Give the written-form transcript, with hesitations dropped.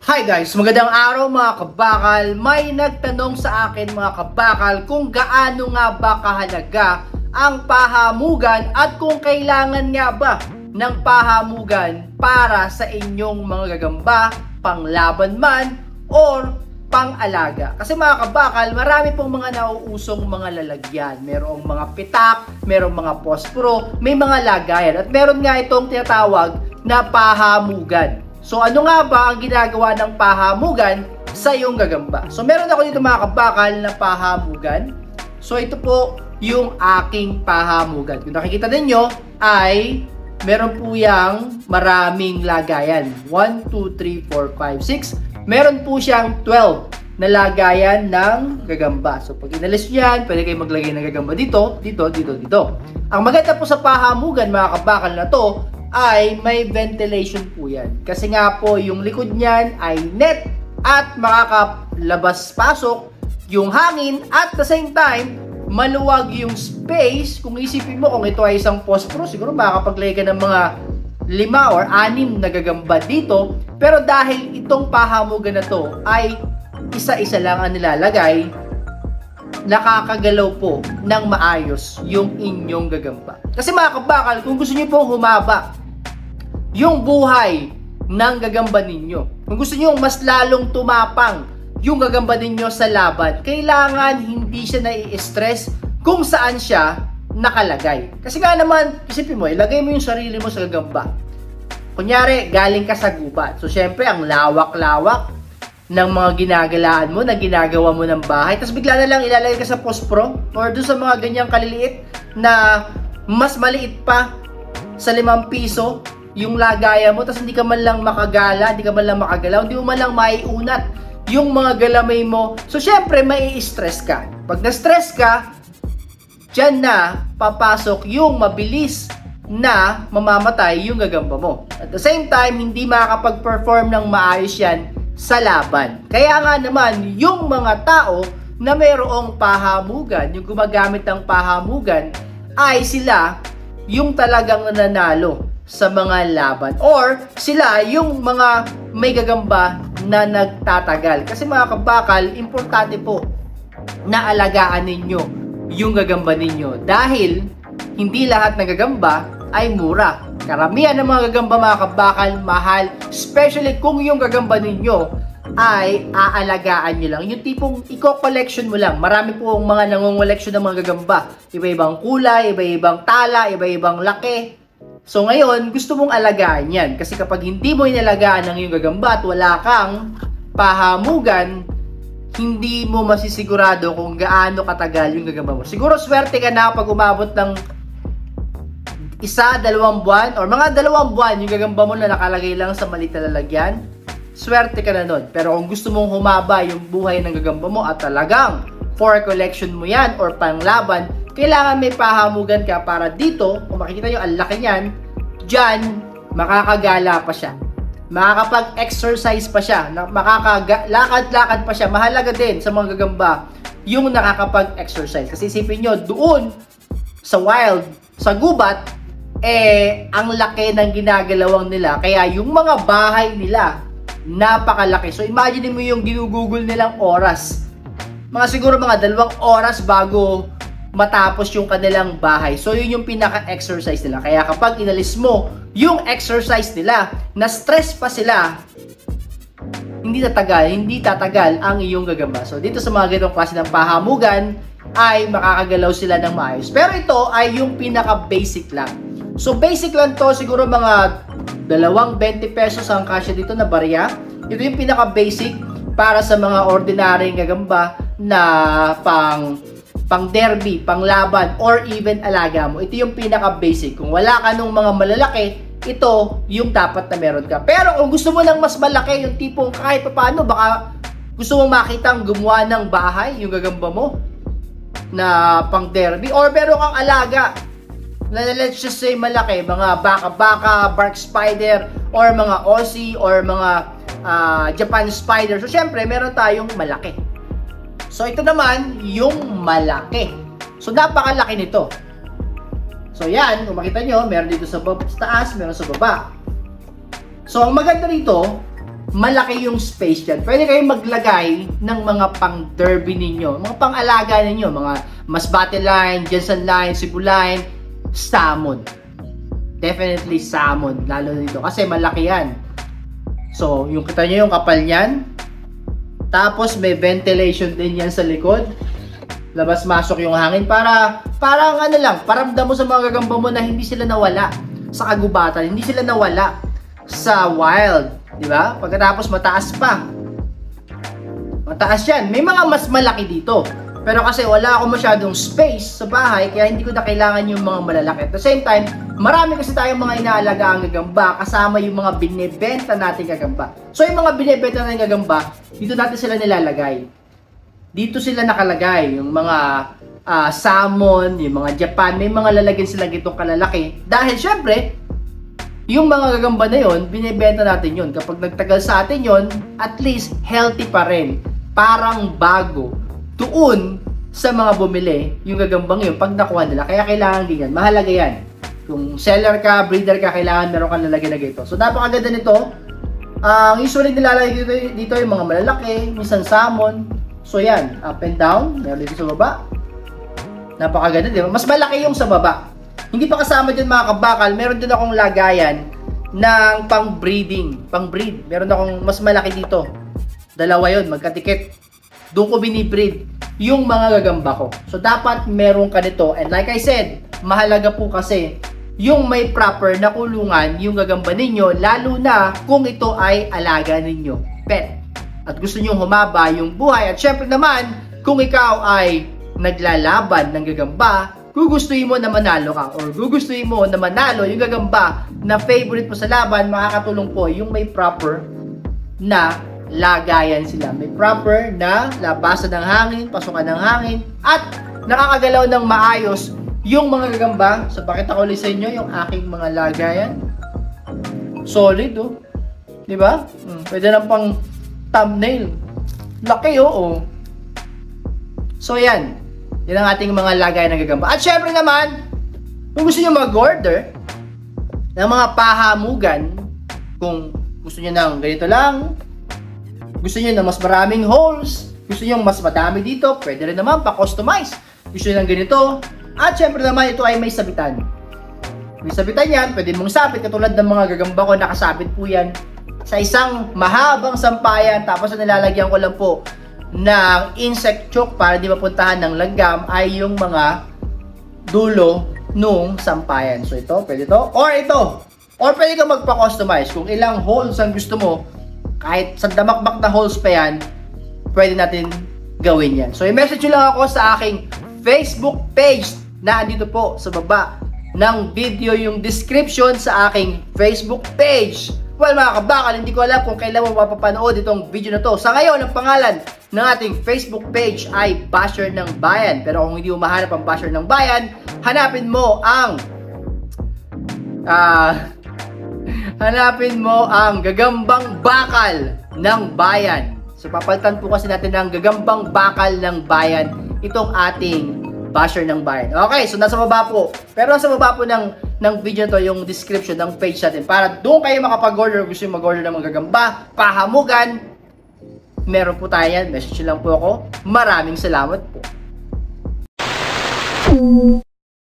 Hi guys! Magandang araw mga kabakal. May nagtanong sa akin mga kabakal kung gaano nga ba kahalaga ang pahamugan at kung kailangan nga ba ng pahamugan para sa inyong mga gagamba, panglaban man or pang-alaga. Kasi mga kabakal, marami pong mga nauusong mga lalagyan. Merong mga pitak, merong mga posporo, may mga lagayan. At meron nga itong tinatawag na pahamugan. So ano nga ba ang ginagawa ng pahamugan sa iyong gagamba? So meron ako dito mga kabakal na pahamugan. So ito po yung aking pahamugan. Kung nakikita ninyo ay meron po yang maraming lagayan. 1, 2, 3, 4, 5, 6. Meron po siyang 12 na lagayan ng gagamba. So pag inalis nyo yan, pwede kayo maglagay ng gagamba dito, dito, dito, dito. Ang maganda po sa pahamugan mga kabakal na to ay may ventilation po yan. Kasi nga po yung likod niyan ay net at makakalabas-pasok yung hangin at the same time maluwag yung space. Kung isipin mo kung ito ay isang posporo, siguro makakapaglagay ka ng mga 5 or 6 na gagamba dito. Pero dahil itong pahamugan na to ay isa-isa lang ang nilalagay, nakakagalaw po ng maayos yung inyong gagamba. Kasi mga kabakal, kung gusto niyo pong humaba yung buhay ng gagamba ninyo, kung gusto niyo mas lalong tumapang yung gagamba ninyo sa laban, kailangan hindi siya nai-stress kung saan siya nakalagay. Kasi nga naman, isipin mo, ilagay mo yung sarili mo sa gagamba. Kunyari, galing ka sa gubat. So, syempre, ang lawak-lawak ng mga ginagalaan mo, na ginagawa mo ng bahay. Tapos bigla na lang ilalagay ka sa posporo or doon sa mga ganyang kaliliit na mas maliit pa sa 5 piso yung lagaya mo, tapos hindi ka man lang makagala, hindi ka man lang makagalaw, hindi mo man lang maiunat yung mga galamay mo. So, syempre, mai-stress ka. Pag na-stress ka, dyan na papasok yung mabilis na mamamatay yung gagamba mo. At the same time, hindi makakapag-perform ng maayos yan sa laban. Kaya nga naman, yung mga tao na mayroong pahamugan, yung gumagamit ng pahamugan, ay sila yung talagang nananalo sa mga laban. Or sila yung mga may gagamba na nagtatagal. Kasi mga kabakal, importante po na alagaan ninyo yung gagamba ninyo. Dahil hindi lahat ng gagamba ay mura. Karamihan ng mga gagamba mga kabakal, mahal. Especially kung yung gagamba ninyo ay aalagaan nyo lang. Yung tipong i-collection mo lang. Marami po ang mga nangungoleksyon ng mga gagamba. Iba-ibang kulay, iba-ibang tala, iba-ibang laki. So ngayon, gusto mong alagaan yan. Kasi kapag hindi mo inalagaan ang iyong gagamba at wala kang pahamugan, hindi mo masisigurado kung gaano katagal yung gagamba mo. Siguro swerte ka na pag umabot ng 1, 2 buwan or mga 2 buwan yung gagamba mo na nakalagay lang sa maliit na lalagyan. Swerte ka na nun. Pero kung gusto mong humaba yung buhay ng gagamba mo at talagang for collection mo yan or panglaban, kailangan may pahamugan ka para dito, kung makikita nyo, ang laki niyan, dyan, makakagala pa siya. Makakapag-exercise pa siya. Makakagalakad-lakad pa siya. Mahalaga din sa mga gagamba yung nakakapag-exercise. Kasi isipin nyo, doon, sa wild, sa gubat, ang laki ng ginagalawang nila. Kaya yung mga bahay nila, napakalaki. So imagine mo yung ginugugol nilang oras. Siguro mga 2 oras bago matapos yung kanilang bahay. So yun yung pinaka-exercise nila. Kaya kapag inalis mo yung exercise nila, na stress pa sila, hindi tatagal ang iyong gagamba. So dito sa mga ganitong klase ng pahamugan ay makakagalaw sila ng maayos. Pero ito ay yung pinaka-basic lang. So basic lang to, siguro mga 20 pesos ang kasya dito na barya. Ito yung pinaka-basic para sa mga ordinaryong gagamba na pang derby, pang laban, or even alaga mo. Ito yung pinaka-basic. Kung wala ka nung mga malalaki, ito yung dapat na meron ka. Pero kung gusto mo ng mas malaki, yung tipong kahit paano, baka gusto mong makitang gumawa ng bahay, yung gagamba mo, na pang derby, or meron kang alaga, na let's just say malaki, mga baka-baka, bark spider, or mga Aussie, or mga Japan spider. So, syempre, meron tayong malaki. So, ito naman, yung malaki. So, napakalaki nito. So, yan. Kung makita nyo, meron dito sa taas, meron sa baba. So, ang maganda rito, malaki yung space dyan. Pwede kayong maglagay ng mga pang-derby ninyo, mga pang-alaga ninyo, mga masbate line, Jensen line, Cebu line, salmon. Definitely salmon, lalo dito kasi malaki yan. So, yung kita nyo yung kapal niyan, tapos may ventilation din yan sa likod. Labas-masok yung hangin para parang ano lang, paramdam mo sa mga gagamba mo na hindi sila nawala sa kagubatan, hindi sila nawala sa wild, di ba? Pagkatapos mataas pa. Mataas yan. May mga mas malaki dito. Pero kasi wala ako masyadong space sa bahay, kaya hindi ko na kailangan yung mga malalaki. At the same time, marami kasi tayong mga inaalagaan gagamba kasama yung mga binebenta natin gagamba. So yung mga binebenta natin gagamba, dito natin sila nilalagay. Dito sila nakalagay, yung mga salmon, yung mga Japan, may mga lalagyan sila gitong kalalaki. Dahil syempre, yung mga gagamba na yon, binibenta natin yon. Kapag nagtagal sa atin yon, at least healthy pa rin. Parang bago. Tuon sa mga bumili, yung gagambang yun, pag nakuha nila. Kaya kailangan ganyan. Mahalaga yan. Kung seller ka, breeder ka, kailangan meron kang lalagyan na ito. So, napakaganda nito. Usually nilalagay dito yung mga malalaki, minsan salmon. So, yan. Up and down. Meron dito sa baba. Napakaganda, di ba? Mas malaki yung sa baba. Hindi pa kasama dyan mga kabakal, meron din akong lagayan ng pang-breeding, pang-breed. Meron akong mas malaki dito. Dalawa yon, magkatikit. Doon ko binibreed yung mga gagamba ko. So, dapat meron ka nito. And like I said, mahalaga po kasi yung may proper na kulungan yung gagamba ninyo, lalo na kung ito ay alaga ninyo, pet. At gusto nyo humaba yung buhay. At syempre naman, kung ikaw ay naglalaban ng gagamba, gugustuhin mo na manalo ka or gugustuhin mo na manalo yung gagamba na favorite mo sa laban, makakatulong po yung may proper na lagayan sila. May proper na labasan ng hangin, pasukan ng hangin, at nakakagalaw ng maayos yung mga gagamba. So, pakita ko ulit sa inyo yung aking mga lagayan. Solid, oh. Diba? Pwede lang pang thumbnail. Laki, oh. So, yan. Yan ang ating mga lagay ng gagamba. At syempre naman, kung gusto nyo mag-order ng mga pahamugan, kung gusto nyo ng ganito lang, gusto nyo ng mas maraming holes, gusto nyo mas madami dito, pwede rin naman pa-customize. Gusto nyo ng ganito. At syempre naman, ito ay may sabitan. May sabitan yan, pwede mong sabit, katulad ng mga gagamba ko, nakasabit po yan sa isang mahabang sampayan, tapos na nilalagyan ko lang po ng insect choke para di mapuntahan ng langgam ay yung mga dulo nung sampayan. So ito, pwede ito, or ito, or pwede ka magpa-customize kung ilang holes ang gusto mo, kahit sa damakbak na holes pa yan, pwede natin gawin yan. So i-message nyo lang ako sa aking Facebook page na andito po sa baba ng video, yung description sa aking Facebook page. Well mga kabakal, hindi ko alam kung kailan mo mapapanood itong video na to. Sa ngayon, ang pangalan ng ating Facebook page ay Basher ng Bayan. Pero kung hindi mo mahanap ang Basher ng Bayan, hanapin mo ang Gagambang Bakal ng Bayan. So papalitan po kasi natin ng Gagambang Bakal ng Bayan itong ating Basher ng Bayan. Okay, so nasa baba po. Pero nasa baba po ng video to yung description ng page natin para doon kayo makapag-order. Gusto yung mag-order ng mga gagamba, pahamugan, meron po tayo yan. Message lang po ako. Maraming salamat po.